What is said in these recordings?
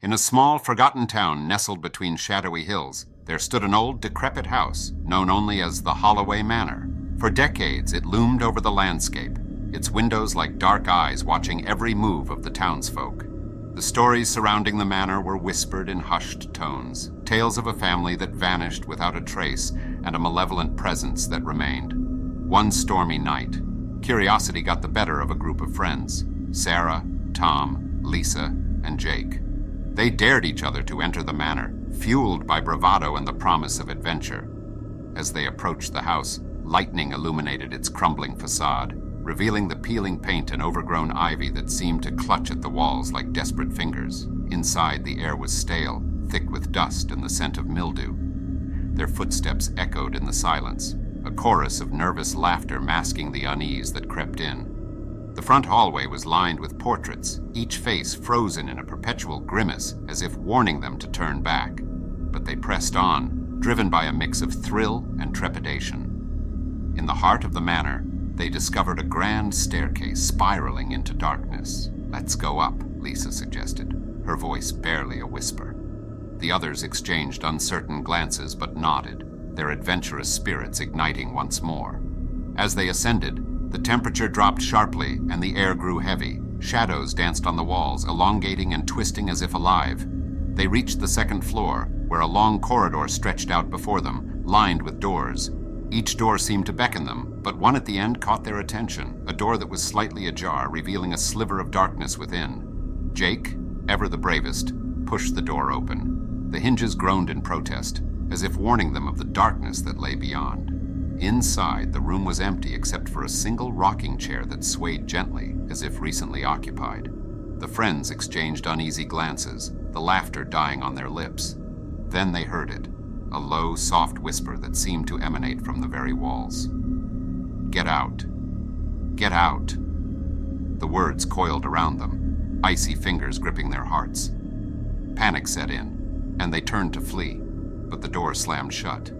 In a small, forgotten town nestled between shadowy hills, there stood an old, decrepit house known only as the Holloway Manor. For decades, it loomed over the landscape, its windows like dark eyes watching every move of the townsfolk. The stories surrounding the manor were whispered in hushed tones, tales of a family that vanished without a trace and a malevolent presence that remained. One stormy night, curiosity got the better of a group of friends, Sarah, Tom, Lisa, and Jake. They dared each other to enter the manor, fueled by bravado and the promise of adventure. As they approached the house, lightning illuminated its crumbling facade, revealing the peeling paint and overgrown ivy that seemed to clutch at the walls like desperate fingers. Inside, the air was stale, thick with dust and the scent of mildew. Their footsteps echoed in the silence, a chorus of nervous laughter masking the unease that crept in. The front hallway was lined with portraits, each face frozen in a perpetual grimace as if warning them to turn back. But they pressed on, driven by a mix of thrill and trepidation. In the heart of the manor, they discovered a grand staircase spiraling into darkness. "Let's go up," Lisa suggested, her voice barely a whisper. The others exchanged uncertain glances but nodded, their adventurous spirits igniting once more. As they ascended, the temperature dropped sharply and the air grew heavy. Shadows danced on the walls, elongating and twisting as if alive. They reached the second floor, where a long corridor stretched out before them, lined with doors. Each door seemed to beckon them, but one at the end caught their attention, a door that was slightly ajar, revealing a sliver of darkness within. Jake, ever the bravest, pushed the door open. The hinges groaned in protest, as if warning them of the darkness that lay beyond. Inside, the room was empty except for a single rocking chair that swayed gently, as if recently occupied. The friends exchanged uneasy glances, the laughter dying on their lips. Then they heard it, a low, soft whisper that seemed to emanate from the very walls. "Get out. Get out." The words coiled around them, icy fingers gripping their hearts. Panic set in, and they turned to flee, but the door slammed shut,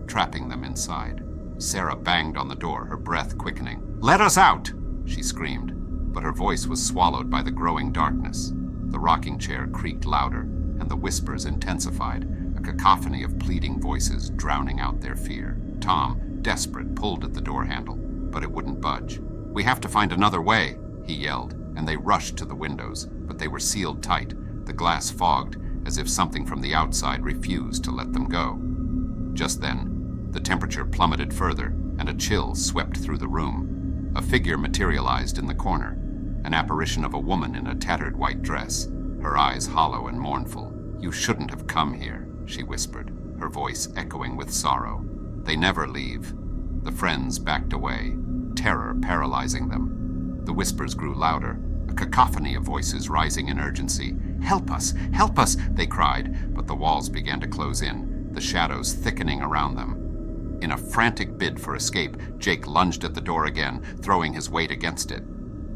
trapping them inside. Sarah banged on the door, her breath quickening. "Let us out!" she screamed, but her voice was swallowed by the growing darkness. The rocking chair creaked louder, and the whispers intensified, a cacophony of pleading voices drowning out their fear. Tom, desperate, pulled at the door handle, but it wouldn't budge. "We have to find another way," he yelled, and they rushed to the windows, but they were sealed tight, the glass fogged, as if something from the outside refused to let them go. Just then, the temperature plummeted further, and a chill swept through the room. A figure materialized in the corner, an apparition of a woman in a tattered white dress, her eyes hollow and mournful. "You shouldn't have come here," she whispered, her voice echoing with sorrow. "They never leave." The friends backed away, terror paralyzing them. The whispers grew louder, a cacophony of voices rising in urgency. "Help us! Help us!" they cried, but the walls began to close in, the shadows thickening around them. In a frantic bid for escape, Jake lunged at the door again, throwing his weight against it.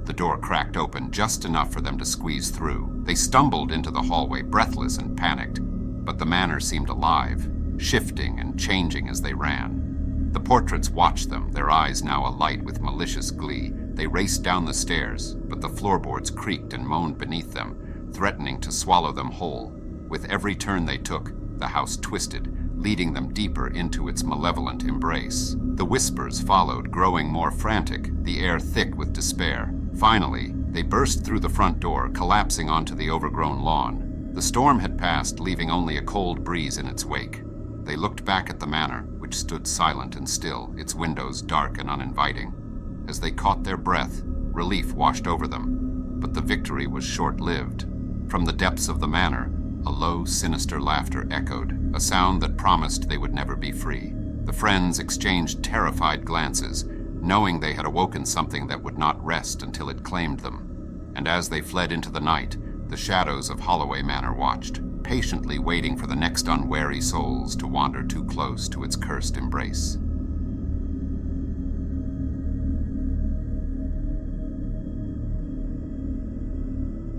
The door cracked open just enough for them to squeeze through. They stumbled into the hallway, breathless and panicked, but the manor seemed alive, shifting and changing as they ran. The portraits watched them, their eyes now alight with malicious glee. They raced down the stairs, but the floorboards creaked and moaned beneath them, threatening to swallow them whole. With every turn they took, the house twisted, leading them deeper into its malevolent embrace. The whispers followed, growing more frantic, the air thick with despair. Finally, they burst through the front door, collapsing onto the overgrown lawn. The storm had passed, leaving only a cold breeze in its wake. They looked back at the manor, which stood silent and still, its windows dark and uninviting. As they caught their breath, relief washed over them, but the victory was short-lived. From the depths of the manor, a low, sinister laughter echoed, a sound that promised they would never be free. The friends exchanged terrified glances, knowing they had awoken something that would not rest until it claimed them. And as they fled into the night, the shadows of Holloway Manor watched, patiently waiting for the next unwary souls to wander too close to its cursed embrace.